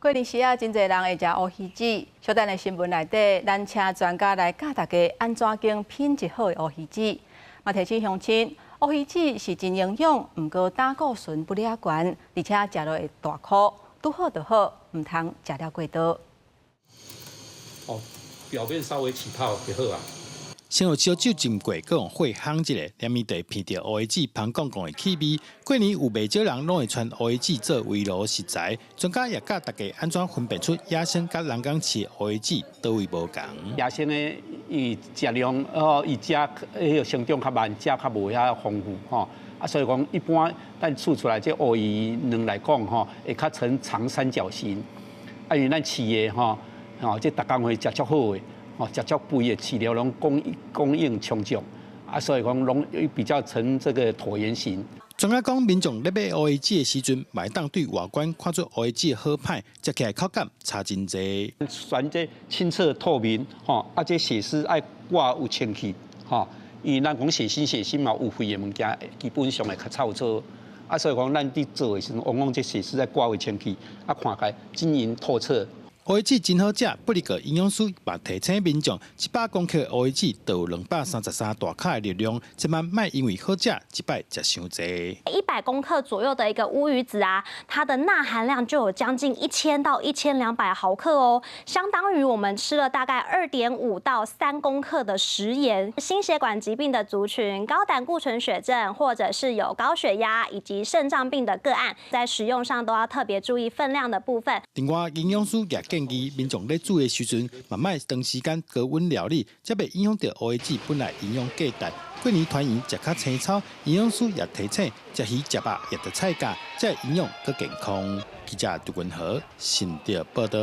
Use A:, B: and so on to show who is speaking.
A: 过年时啊，真侪人会食乌鱼子。小等的新闻内底，咱请专家来教大家安怎经品质好的乌鱼子。嘛提醒乡亲，乌鱼子是真营养，毋过胆固醇不了悬，而且食落会大颗，拄好就好，唔通食了过多。
B: 表面稍微起泡就好啊。
C: 先有烧酒浸过，搁用火烘一下，连面地片着乌鱼子香杠杠的气味。过年有袂少人拢会穿乌鱼子做围炉食材，专家也教大家安怎分辨出野生甲人工饲的乌鱼子倒位无共。
D: 野生的伊食量伊食成长较慢，食较无遐丰富吼。所以讲一般咱煮出来这乌鱼卵来讲吼，会较呈长三角形。因为咱饲的吼，这逐工会食足好的。食足肥的饲料拢供应充足，所以讲拢比较呈这个椭圆形。
C: 专家讲，民众咧买乌鱼子的时阵，买当对外观看出乌鱼子好歹，食起来口感差真济。
D: 选这清澈透明，这血丝爱挂有清气，因为咱讲血丝嘛有肥的物件，基本上会较臭臭。所以讲咱伫做的时候，往往这血丝爱挂有清气，看起来晶莹透彻。
C: 乌鱼子真好食，不离个营养师嘛提醒民众，100公克乌鱼子就有233大卡的热量，千万莫因为好食，一摆食伤济。
E: 100公克左右的一个乌鱼子啊，它的钠含量就有将近1000到1200毫克哦，相当于我们吃了大概2.5到3公克的食盐。心血管疾病的族群、高胆固醇血症，或者是有高血压以及肾脏病的个案，在食用上都要特别注意分量的部分。
C: 另外，营养师也建议民众咧煮的时阵，慢慢长时间高温料理，才袂影响到乌鱼子本来营养价值。过年团圆食较青草，营养师也提醒，食鱼食肉也得菜价，才营养更健康。记者杜文和新店报道。